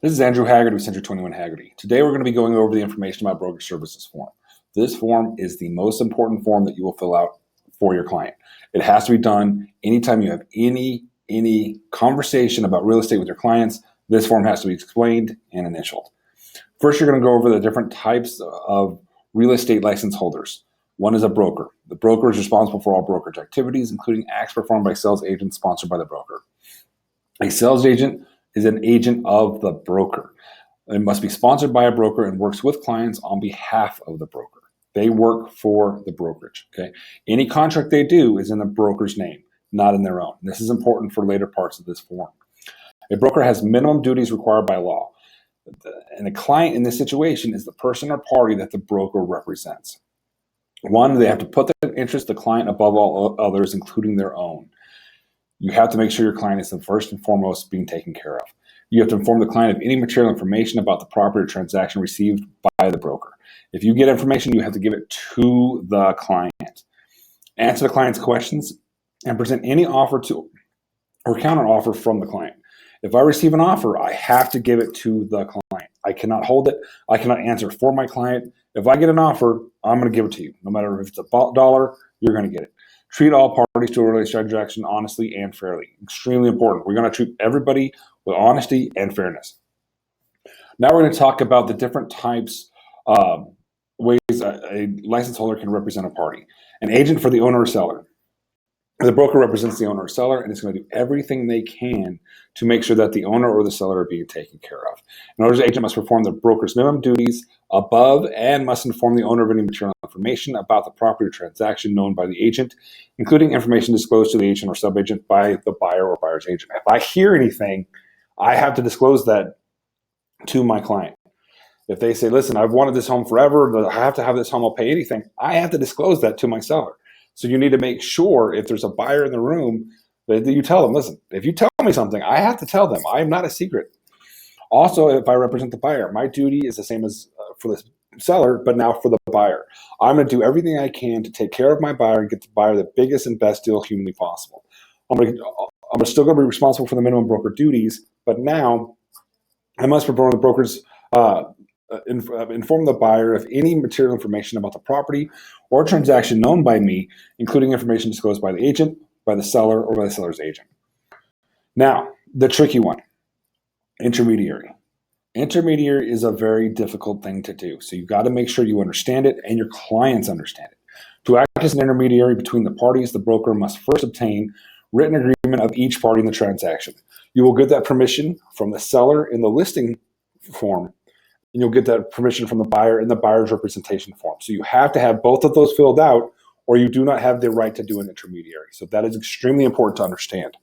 This is Andrew Haggerty with Century 21 Haggerty. Today we're going to be going over the information about brokerage services form. This form is the most important form that you will fill out for your client. It has to be done anytime you have any conversation about real estate with your clients. This form has to be explained and initialed. First, you're going to go over the different types of real estate license holders. One is a broker. The broker is responsible for all brokerage activities, including acts performed by sales agents sponsored by the broker. A sales agent is an agent of the broker. It must be sponsored by a broker and works with clients on behalf of the broker. They work for the brokerage. Okay. Any contract they do is in the broker's name, not in their own. This is important for later parts of this form. A broker has minimum duties required by law. And a client in this situation is the person or party that the broker represents. One, they have to put the interest of the client above all others, including their own. You have to make sure your client is the first and foremost being taken care of. You have to inform the client of any material information about the property or transaction received by the broker. If you get information, you have to give it to the client. Answer the client's questions and present any offer to or counter offer from the client. If I receive an offer, I have to give it to the client. I cannot hold it. I cannot answer for my client. If I get an offer, I'm going to give it to you. No matter if it's $1, you're going to get it. Treat all parties to a real estate transaction honestly and fairly. Extremely important. We're going to treat everybody with honesty and fairness. Now we're going to talk about the different types of ways a license holder can represent a party. An agent for the owner or seller. The broker represents the owner or seller and is going to do everything they can to make sure that the owner or the seller are being taken care of. An owner's agent must perform the broker's minimum duties above and must inform the owner of any material information about the property or transaction known by the agent, including information disclosed to the agent or subagent by the buyer or buyer's agent. If I hear anything, I have to disclose that to my client. If they say, listen, I've wanted this home forever, I have to have this home, I'll pay anything, I have to disclose that to my seller. So you need to make sure if there's a buyer in the room that you tell them, listen, if you tell me something, I have to tell them. I am not a secret. Also, if I represent the buyer, my duty is the same as for the seller, but now for the buyer. I'm going to do everything I can to take care of my buyer and get the buyer the biggest and best deal humanly possible. I'm still going to be responsible for the minimum broker duties, but now I must perform the broker's inform the buyer of any material information about the property or transaction known by me, including information disclosed by the agent, by the seller, or by the seller's agent. Now, the tricky one, intermediary. Intermediary is a very difficult thing to do, so you've got to make sure you understand it and your clients understand it. To act as an intermediary between the parties, the broker must first obtain written agreement of each party in the transaction. You will get that permission from the seller in the listing form, and you'll get that permission from the buyer in the buyer's representation form. So you have to have both of those filled out, or you do not have the right to do an intermediary. So that is extremely important to understand.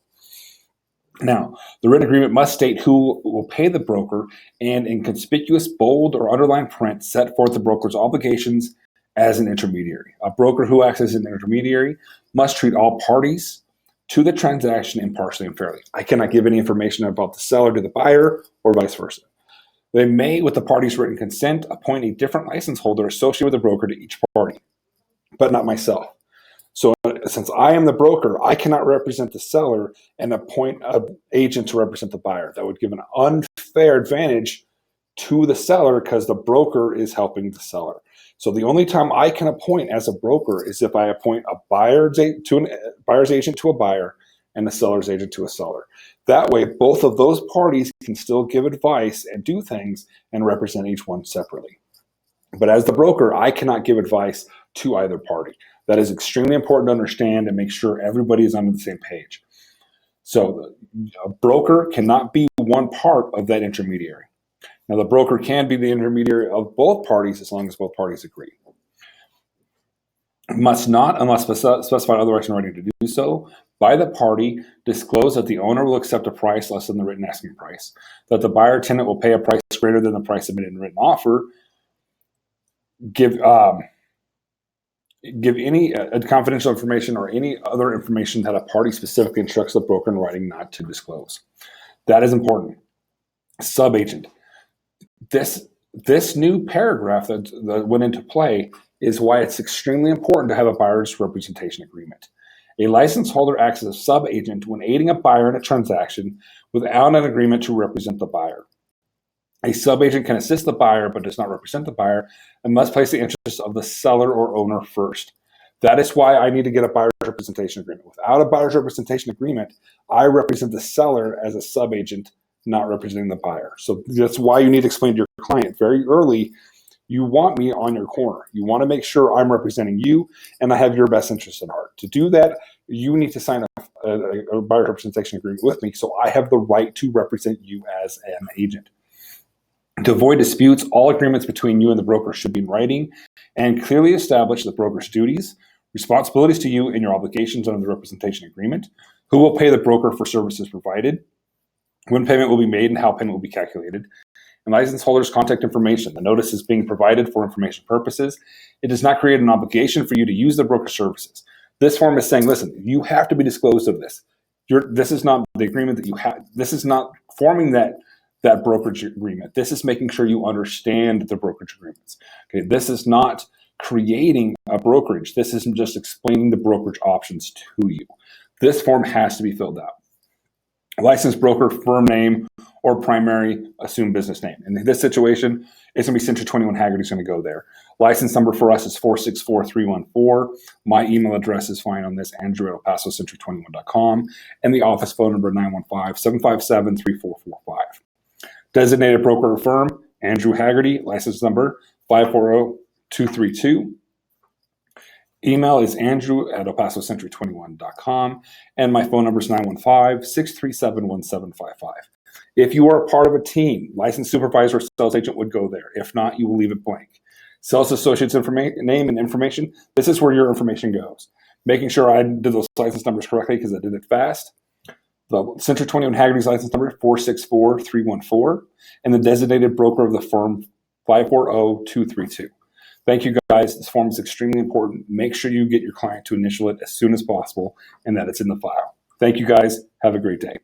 Now, the written agreement must state who will pay the broker and in conspicuous, bold, or underlined print set forth the broker's obligations as an intermediary. A broker who acts as an intermediary must treat all parties to the transaction impartially and fairly. I cannot give any information about the seller to the buyer or vice versa. They may, with the party's written consent, appoint a different license holder associated with the broker to each party, but not myself. So since I am the broker, I cannot represent the seller and appoint an agent to represent the buyer. That would give an unfair advantage to the seller because the broker is helping the seller. So the only time I can appoint as a broker is if I appoint a buyer's agent to a buyer and the seller's agent to a seller. That way, both of those parties can still give advice and do things and represent each one separately. But as the broker, I cannot give advice to either party. That is extremely important to understand and make sure everybody is on the same page. So a broker cannot be one part of that intermediary. Now, the broker can be the intermediary of both parties as long as both parties agree. Must not, unless specified otherwise in writing to do so, by the party, disclose that the owner will accept a price less than the written asking price, that the buyer tenant will pay a price greater than the price submitted in written offer, give any confidential information or any other information that a party specifically instructs the broker in writing not to disclose. That is important. Subagent. This new paragraph that went into play is why it's extremely important to have a buyer's representation agreement. A license holder acts as a sub-agent when aiding a buyer in a transaction without an agreement to represent the buyer. A subagent can assist the buyer but does not represent the buyer and must place the interests of the seller or owner first. That is why I need to get a buyer's representation agreement. Without a buyer's representation agreement, I represent the seller as a subagent, not representing the buyer. So that's why you need to explain to your client very early, you want me on your corner. You want to make sure I'm representing you and I have your best interests at heart. To do that, you need to sign a buyer's representation agreement with me so I have the right to represent you as an agent. To avoid disputes, all agreements between you and the broker should be in writing and clearly establish the broker's duties, responsibilities to you, and your obligations under the representation agreement, who will pay the broker for services provided, when payment will be made, and how payment will be calculated, and license holder's contact information. The notice is being provided for information purposes. It does not create an obligation for you to use the broker services. This form is saying, listen, you have to be disclosed of this. This is not the agreement that you have. This is not forming that brokerage agreement. This is making sure you understand the brokerage agreements. Okay, this is not creating a brokerage. This isn't just explaining the brokerage options to you. This form has to be filled out. Licensed broker, firm name, or primary assumed business name. In this situation, it's going to be Century 21 Haggerty is going to go there. License number for us is 464314. My email address is fine on this, Andrew at elpasocentury21.com, and the office phone number 915-757-3445. Designated broker or firm, Andrew Haggerty, license number 540232. Email is Andrew at elpasocentury21.com, and my phone number is 915-637-1755. If you are a part of a team, licensed supervisor or sales agent would go there. If not, you will leave it blank. Sales associate's name and information, this is where your information goes. Making sure I did those license numbers correctly because I did it fast. The Century 21 Haggerty's license number 464314, and the designated broker of the firm 540232. Thank you guys. This form is extremely important. Make sure you get your client to initial it as soon as possible and that it's in the file. Thank you guys. Have a great day.